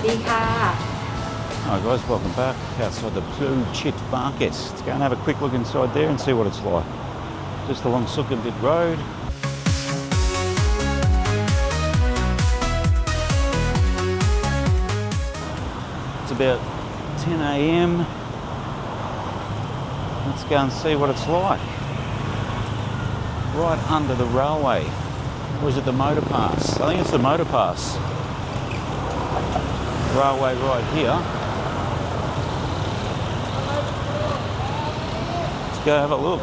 ดีค่ะ Hi guys, welcome back outside the Ploenchit Market. Let's go and have a quick look inside there and see what it's like. Just along Sukhumvit Road. It's about 10 a.m. Let's go and see what it's like. Right under the railway. Or is it the motor pass? I think it's the motor pass. Railway right here. Let's go have a look.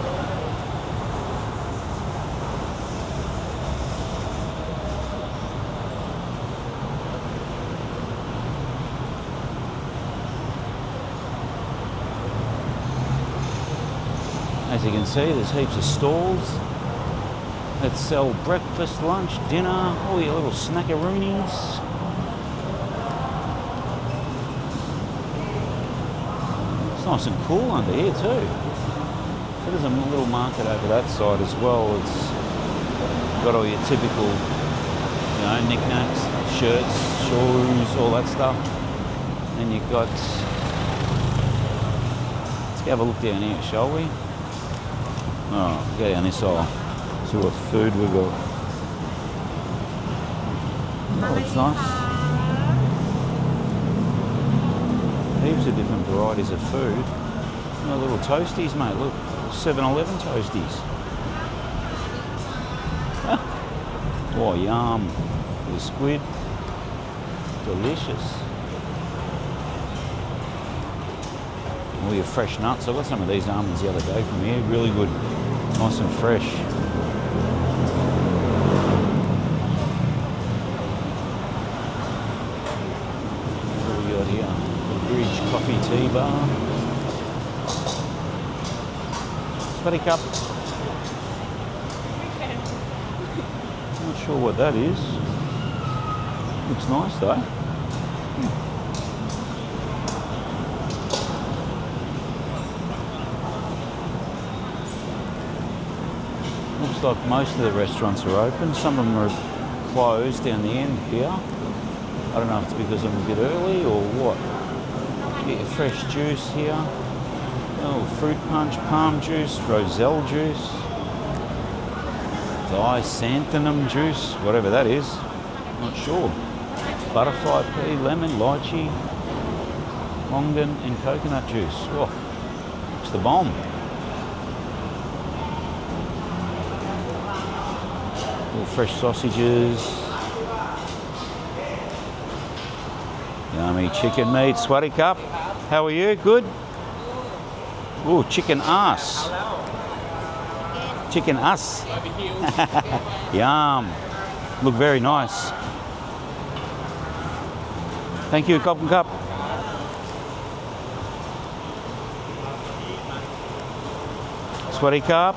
As you can see, there's heaps of stalls that sell breakfast, lunch, dinner, all your little snackaroonies. It's nice and cool under here too. So there's a little market over that side as well. It's got all your typical, knickknacks, shirts, shoes, all that stuff. And you've got, let's go have a look down here, shall we? Oh, go down this aisle. See what food we've got. Oh, it's nice. Heaps of different varieties of food. Little toasties, mate. Look, 7-Eleven toasties. Oh, yum. The squid. Delicious. All your fresh nuts. I got some of these almonds the other day from here. Really good. Nice and fresh. What do we got here? The Bridge Coffee Tea Bar. Sweaty cup. Not sure what that is. Looks nice though. Looks like most of the restaurants are open. Some of them are closed down the end here. I don't know if it's because I'm a bit early or what. Get your fresh juice here. Oh, fruit punch, palm juice, roselle juice, disanthemum juice, whatever that is. Not sure. Butterfly pea, lemon, lychee, longan and coconut juice. Oh, it's the bomb. All fresh sausages. Yummy chicken meat. Sweaty cup. How are you? Good? Ooh, chicken ass. Chicken ass. Yum. Look very nice. Thank you, Cop and Cup. Sweaty cup.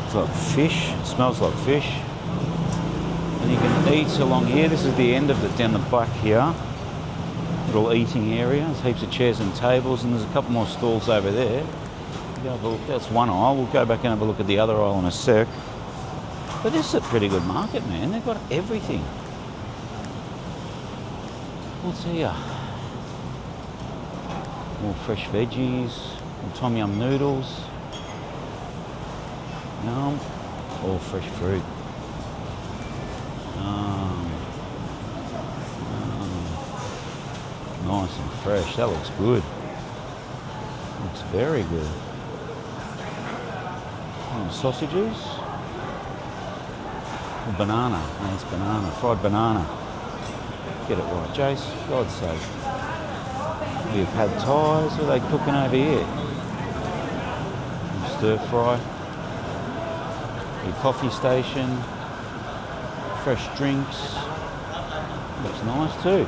It's like fish. It smells like fish. And you can eat along here. This is the end of it, down the back here. Little eating area. There's heaps of chairs and tables, and there's a couple more stalls over there. Go have a look. That's one aisle. We'll go back and have a look at the other aisle in a sec. But this is a pretty good market, man. They've got everything. What's here? More fresh veggies, more tom yum noodles. Yum. All fresh fruit. Nice and fresh. That looks good. Looks very good. Sausages. Banana. No, it's banana. Fried banana. Get it right, Jace. God's sake. We've had Thais. What are they cooking over here? Stir fry. Your coffee station. Fresh drinks. Looks nice too.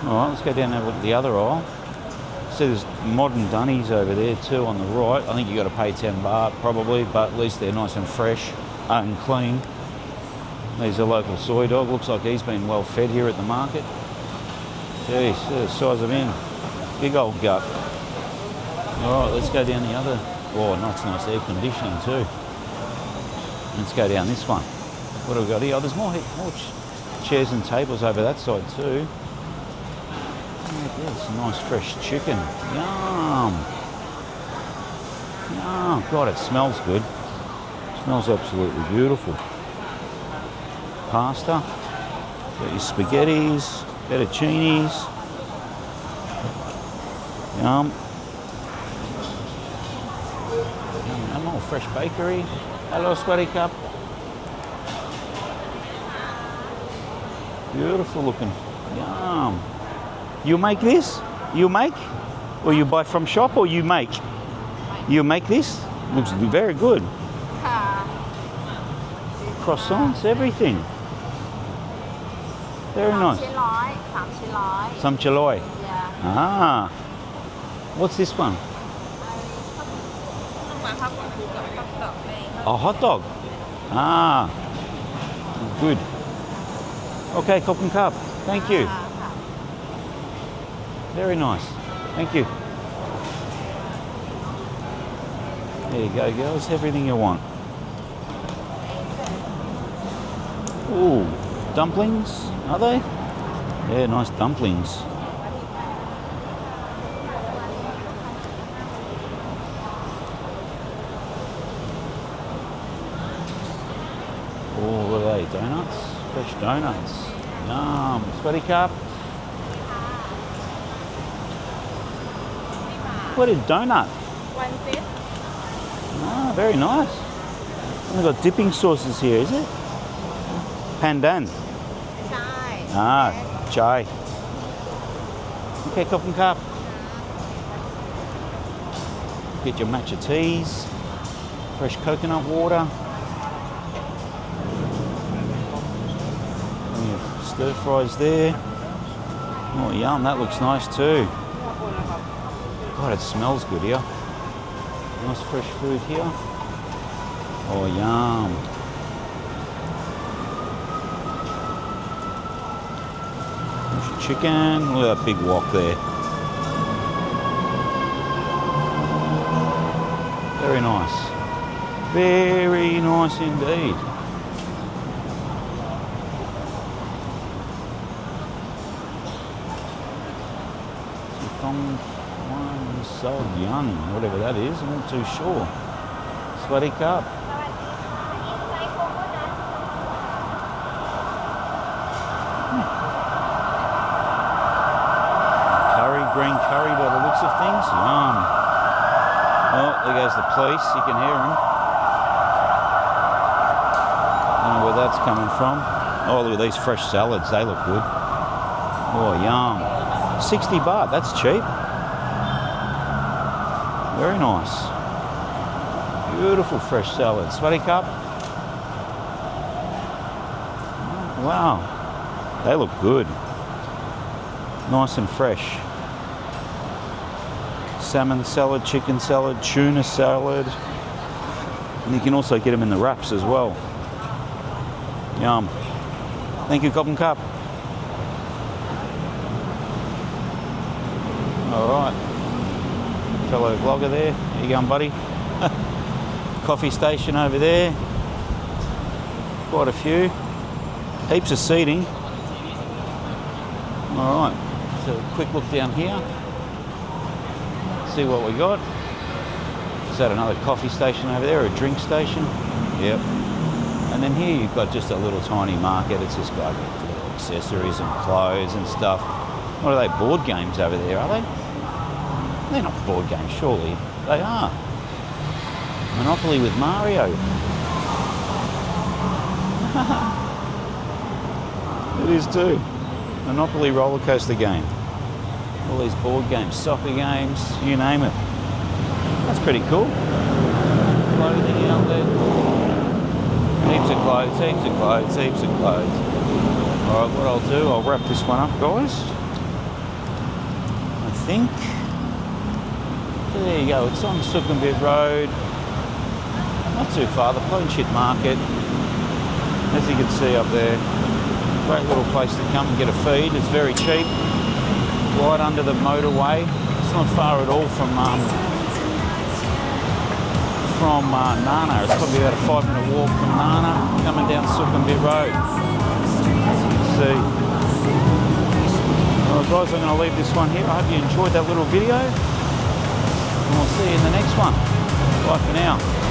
Alright, let's go down and have a look at the other aisle. See there's modern dunnies over there too on the right. I think you got to pay 10 baht probably, but at least they're nice and fresh and clean. There's a local soy dog. Looks like he's been well fed here at the market. Jeez, the size of him. Big old gut. Alright, let's go down the other Oh, nice air conditioning too. Let's go down this one. What have we got here? Oh, there's more chairs and tables over that side too. Yeah, some nice fresh chicken. Yum! Yum! God, it smells good. Smells absolutely beautiful. Pasta. Got your spaghettis, fettuccinis. Yum. Yum, more fresh bakery. Hello, Sweaty Cup. Beautiful looking. Yum. You make this? You make? Or you buy from shop or you make? You make this? Looks very good. Croissants, everything. Very nice. Samchaloi. Yeah. Ah. What's this one? A hot dog. Ah. Good. Okay, Cup and Cup. Thank you. Very nice. Thank you. There you go, girls. Everything you want. Ooh, dumplings, are they? Yeah, nice dumplings. Oh, what are they? Donuts? Fresh donuts. Yum. Sweaty Cup. What is donut? 1 set. Ah, very nice. We've got dipping sauces here, is it? Pandan. Chai. Ah, chai. Okay, Cup and Cup. Get your matcha teas, fresh coconut water. And your stir fries there. Oh, yum, that looks nice too. God, it smells good here. Nice fresh food here. Oh, yum. Fresh chicken. Look at that big wok there. Very nice. Very nice indeed. So young, whatever that is, I'm not too sure. Sweaty Cup. Curry, green curry by the looks of things. Yum. Oh, there goes the police, you can hear them. Don't know where that's coming from. Oh, look at these fresh salads, they look good. Oh, yum. 60 baht, that's cheap. Very nice. Beautiful fresh salad. Sweaty Cup. Wow. They look good. Nice and fresh. Salmon salad, chicken salad, tuna salad. And you can also get them in the wraps as well. Yum. Thank you, Cup and Cup. All right. Fellow vlogger there. How you going, buddy? Coffee station over there. Quite a few. Heaps of seating. All right. So a quick look down here. See what we got. Is that another coffee station over there, or a drink station? Yep. And then here you've got just a little tiny market. It's just got little accessories and clothes and stuff. What are they? Board games over there, are they? They're not board games, surely. They are. Monopoly with Mario. It is too. Monopoly roller coaster game. All these board games, soccer games, you name it. That's pretty cool. Clothing out there. Heaps of clothes, heaps of clothes, heaps of clothes. Alright, what I'll do, I'll wrap this one up, guys. I think. There you go, it's on Sukhumvit Road. Not too far, the Ploenchit Market. As you can see up there. Great little place to come and get a feed. It's very cheap. Right under the motorway. It's not far at all from from Nana. It's probably about a 5-minute walk from Nana, coming down Sukhumvit Road. As you can see. Alright guys, I'm going to leave this one here. I hope you enjoyed that little video. And I'll see you in the next one. Bye for now.